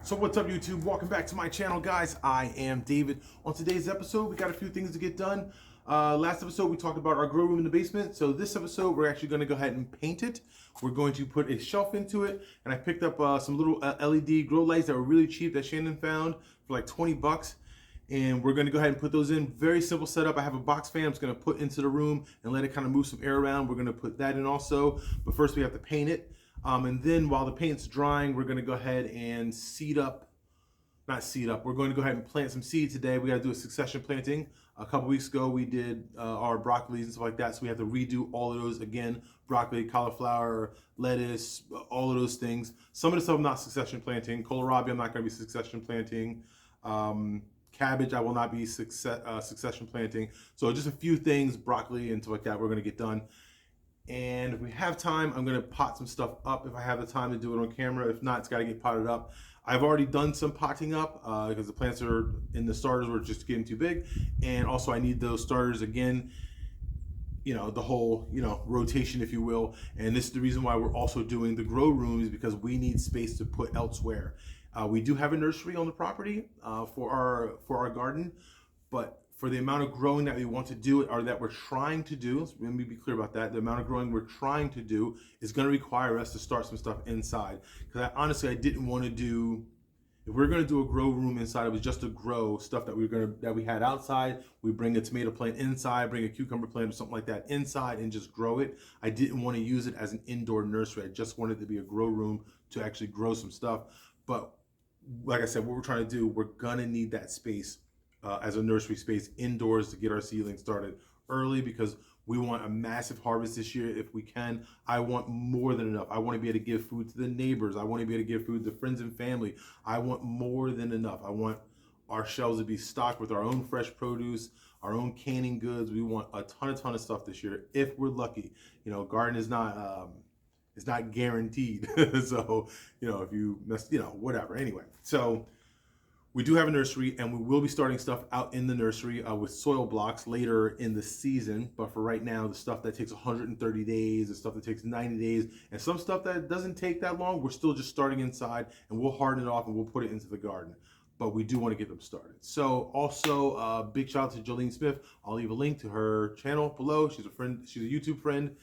So what's up, YouTube? Welcome back to my channel, guys. I am David. On today's episode, we got a few things to get done. Last episode, we talked about our grow room in the basement. So this episode, we're actually going to go ahead and paint it. We're going to put a shelf into it. And I picked up some little LED grow lights that were really cheap that Shannon found for like 20 bucks. And we're going to go ahead and put those in. Very simple setup. I have a box fan I'm just going to put into the room and let it kind of move some air around. We're going to put that in also. But first, we have to paint it. And then while the paint's drying, we're going to go ahead and we're going to go ahead and plant some seed today. We got to do a succession planting. A couple weeks ago, we did our broccolis and stuff like that. So we have to redo all of those again. Broccoli, cauliflower, lettuce, all of those things. Some of the stuff I'm not succession planting. Kohlrabi, I'm not going to be succession planting. Cabbage, I will not be succession planting. So just a few things, broccoli and stuff like that, we're going to get done. And if we have time, I'm going to pot some stuff up if I have the time to do it on camera. If not, it's got to get potted up. I've already done some potting up because the plants are in the starters were just getting too big. And also I need those starters again, the whole, rotation, if you will. And this is the reason why we're also doing the grow rooms, because we need space to put elsewhere. We do have a nursery on the property for our garden, but for the amount of growing that we want to do, or that we're trying to do, let me be clear about that, the amount of growing we're trying to do is going to require us to start some stuff inside. Because honestly, I didn't want to do, if we're going to do a grow room inside, it was just to grow stuff that we had outside. We bring a tomato plant inside, bring a cucumber plant or something like that inside and just grow it. I didn't want to use it as an indoor nursery. I just wanted it to be a grow room to actually grow some stuff. But like I said, what we're trying to do, we're going to need that space as a nursery space indoors to get our seedling started early, because we want a massive harvest this year if we can. I want more than enough. I want to be able to give food to the neighbors. I want to be able to give food to friends and family. I want more than enough. I want our shelves to be stocked with our own fresh produce, our own canning goods. We want a ton of stuff this year if we're lucky. Garden is not it's not guaranteed. So, if you mess, whatever. Anyway, so we do have a nursery, and we will be starting stuff out in the nursery with soil blocks later in the season. But for right now, the stuff that takes 130 days, the stuff that takes 90 days, and some stuff that doesn't take that long, we're still just starting inside, and we'll harden it off and we'll put it into the garden. But we do want to get them started. So also, big shout out to Jolene Smith. I'll leave a link to her channel below. She's a friend. She's a YouTube friend.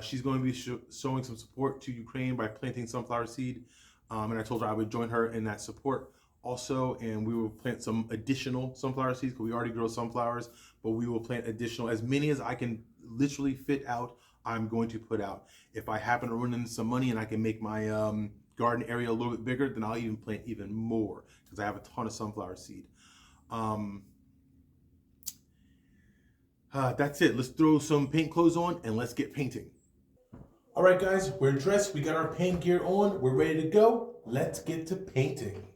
She's going to be showing some support to Ukraine by planting sunflower seed. And I told her I would join her in that support also, and we will plant some additional sunflower seeds, because we already grow sunflowers, but we will plant additional, as many as I can literally fit out. I'm going to put out. If I happen to run into some money and I can make my garden area a little bit bigger, then I'll even plant even more, because I have a ton of sunflower seed. That's it. Let's throw some paint clothes on and let's get painting. All right, guys, we're dressed. We got our paint gear on. We're ready to go. Let's get to painting.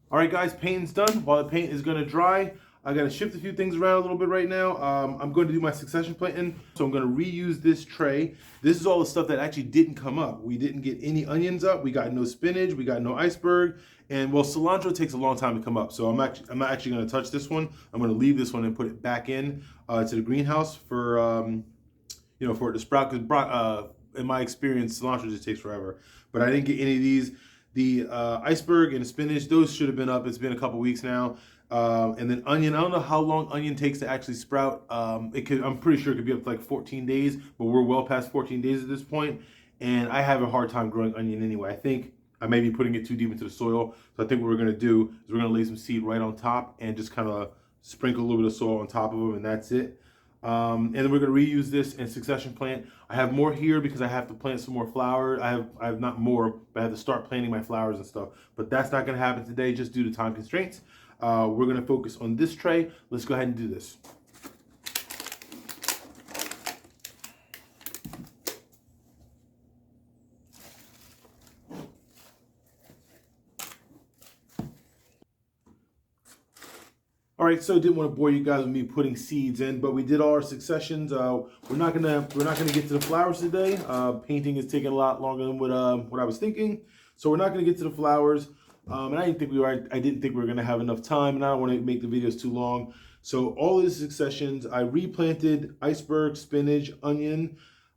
All right, guys, painting's done. While the paint is going to dry, I got to shift a few things around a little bit right now. I'm going to do my succession planting, so I'm going to reuse this tray. This is all the stuff that actually didn't come up. We didn't get any onions up. We got no spinach. We got no iceberg. And well, cilantro takes a long time to come up, so I'm not actually going to touch this one. I'm going to leave this one and put it back in to the greenhouse for for it to sprout. Because in my experience, cilantro just takes forever. But I didn't get any of these. The iceberg and the spinach, those should have been up. It's been a couple weeks now. And then onion, I don't know how long onion takes to actually sprout. I'm pretty sure it could be up to like 14 days, but we're well past 14 days at this point. And I have a hard time growing onion anyway. I think I may be putting it too deep into the soil. So I think what we're gonna do is we're gonna lay some seed right on top and just kind of sprinkle a little bit of soil on top of them, and that's it. And then we're going to reuse this and succession plant. I have more here because I have to plant some more flowers. I have not more, but I have to start planting my flowers and stuff. But that's not going to happen today just due to time constraints. We're going to focus on this tray. Let's go ahead and do this. All right, so I didn't want to bore you guys with me putting seeds in, but we did all our successions. We're not gonna get to the flowers today. Painting is taking a lot longer than what I was thinking, so we're not gonna get to the flowers. And I didn't think we were gonna have enough time, and I don't want to make the videos too long. So all of the successions, I replanted iceberg, spinach, onion,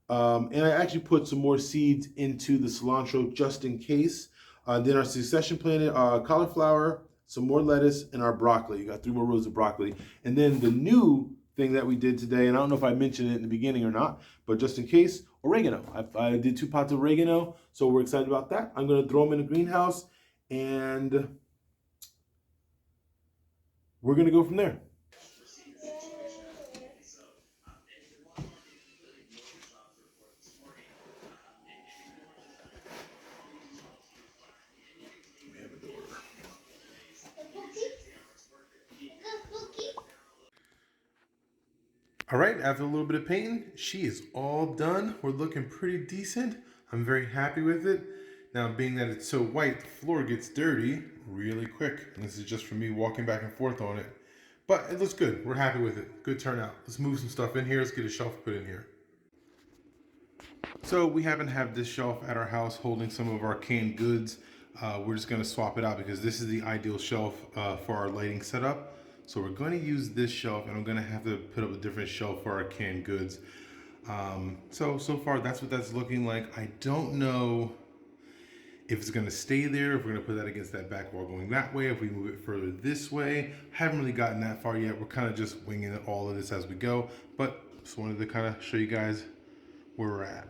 and I actually put some more seeds into the cilantro just in case. Then our succession planted cauliflower, some more lettuce, and our broccoli. You got 3 more rows of broccoli. And then the new thing that we did today, and I don't know if I mentioned it in the beginning or not, but just in case, oregano. I did 2 pots of oregano, so we're excited about that. I'm gonna throw them in the greenhouse, and we're gonna go from there. All right, after a little bit of painting, she is all done. We're looking pretty decent. I'm very happy with it. Now, being that it's so white, the floor gets dirty really quick. And this is just from me walking back and forth on it. But it looks good. We're happy with it. Good turnout. Let's move some stuff in here. Let's get a shelf put in here. So we happen to have this shelf at our house holding some of our canned goods. We're just going to swap it out because this is the ideal shelf for our lighting setup. So we're going to use this shelf, and I'm going to have to put up a different shelf for our canned goods. So far that's what that's looking like. I don't know if it's going to stay there, if we're going to put that against that back wall going that way, if we move it further this way. Haven't really gotten that far yet. We're kind of just winging all of this as we go, but just wanted to kind of show you guys where we're at.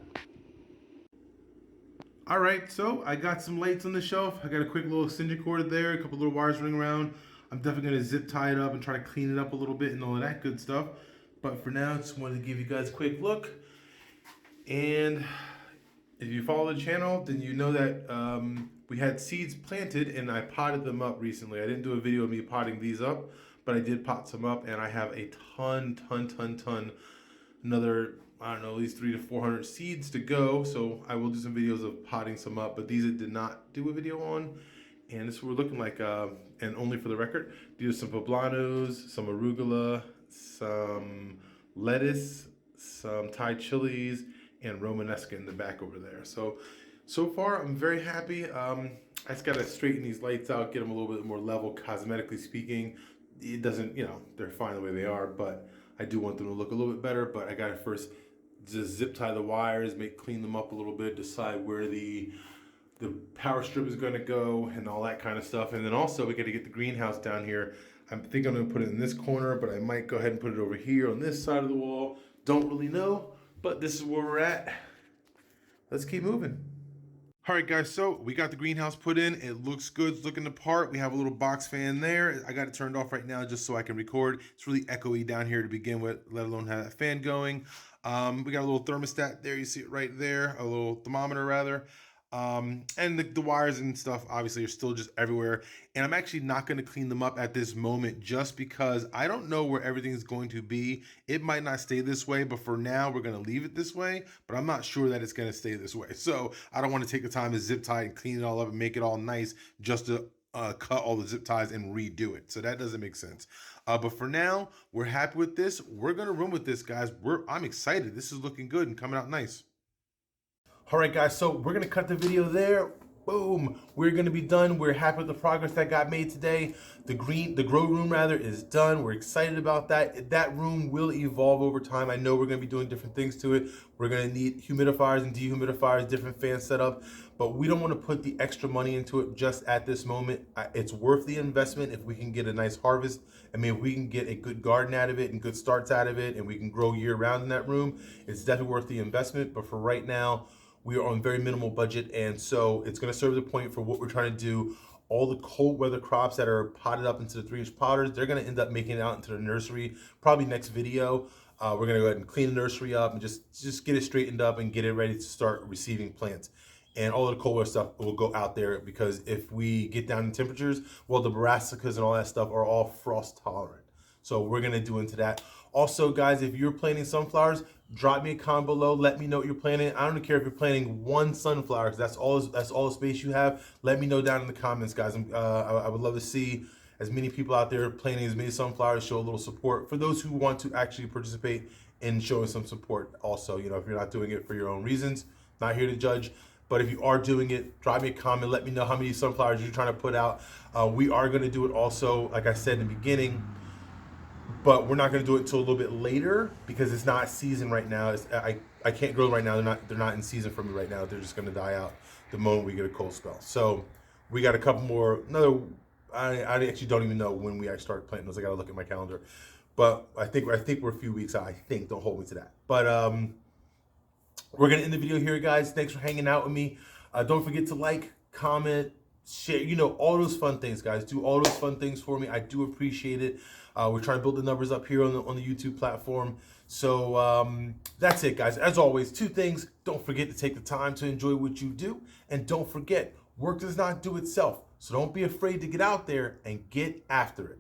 All right, so I got some lights on the shelf. I got a quick little extension cord there, a couple little wires running around. I'm definitely gonna zip tie it up and try to clean it up a little bit and all of that good stuff. But for now, just wanted to give you guys a quick look. And if you follow the channel, then you know that we had seeds planted and I potted them up recently. I didn't do a video of me potting these up, but I did pot some up, and I have a ton, another, I don't know, at least 300 to 400 seeds to go. So I will do some videos of potting some up, but these I did not do a video on. And this is what we're looking like, and only for the record, these are some poblanos, some arugula, some lettuce, some Thai chilies, and Romanesca in the back over there. So far, I'm very happy. I just gotta straighten these lights out, get them a little bit more level, cosmetically speaking. It doesn't, they're fine the way they are, but I do want them to look a little bit better. But I gotta first just zip tie the wires, clean them up a little bit, decide where the power strip is going to go and all that kind of stuff. And then also we got to get the greenhouse down here. I think I'm going to put it in this corner, but I might go ahead and put it over here on this side of the wall. Don't really know, but this is where we're at. Let's keep moving. All right, guys, so we got the greenhouse put in. It looks good. It's looking the part. We have a little box fan there. I got it turned off right now just so I can record. It's really echoey down here to begin with, let alone have that fan going. We got a little thermostat there. You see it right there, a little thermometer rather. And the wires and stuff obviously are still just everywhere, and I'm actually not going to clean them up at this moment just because I don't know where everything is going to be. It might not stay this way, but for now we're going to leave it this way, but I'm not sure that it's going to stay this way. So I don't want to take the time to zip tie and clean it all up and make it all nice just to cut all the zip ties and redo it. So that doesn't make sense. But for now, we're happy with this. We're going to run with this, guys. I'm excited. This is looking good and coming out nice. All right, guys, so we're gonna cut the video there. Boom, we're gonna be done. We're happy with the progress that got made today. The grow room rather is done. We're excited about that. That room will evolve over time. I know we're gonna be doing different things to it. We're gonna need humidifiers and dehumidifiers, different fan setup, but we don't wanna put the extra money into it just at this moment. It's worth the investment if we can get a nice harvest. I mean, if we can get a good garden out of it and good starts out of it, and we can grow year round in that room, it's definitely worth the investment. But for right now, we are on very minimal budget, and so it's going to serve the point for what we're trying to do. All the cold weather crops that are potted up into the 3-inch potters, they're going to end up making it out into the nursery probably next video. We're gonna go ahead and clean the nursery up and just get it straightened up and get it ready to start receiving plants. And all of the cold weather stuff will go out there, because if we get down in temperatures, well, the brassicas and all that stuff are all frost tolerant. So we're gonna do into that. Also, guys, if you're planting sunflowers, drop me a comment below. Let me know what you're planting. I don't care if you're planting one sunflower, because that's all the space you have. Let me know down in the comments, guys. I would love to see as many people out there planting as many sunflowers. Show a little support for those who want to actually participate in showing some support. Also, if you're not doing it for your own reasons, not here to judge. But if you are doing it, drop me a comment. Let me know how many sunflowers you're trying to put out. We are going to do it also, like I said in the beginning, but we're not going to do it until a little bit later, because it's not season right now. I can't grow them right now. They're not in season for me right now. They're just going to die out the moment we get a cold spell. So we got a couple more. I actually don't even know when we actually start planting those. I got to look at my calendar. But I think we're a few weeks out. I think. Don't hold me to that. But we're going to end the video here, guys. Thanks for hanging out with me. Don't forget to like, comment, share, all those fun things, guys. Do all those fun things for me. I do appreciate it. We're trying to build the numbers up here on the YouTube platform. So that's it, guys. As always, two things. Don't forget to take the time to enjoy what you do. And don't forget, work does not do itself. So don't be afraid to get out there and get after it.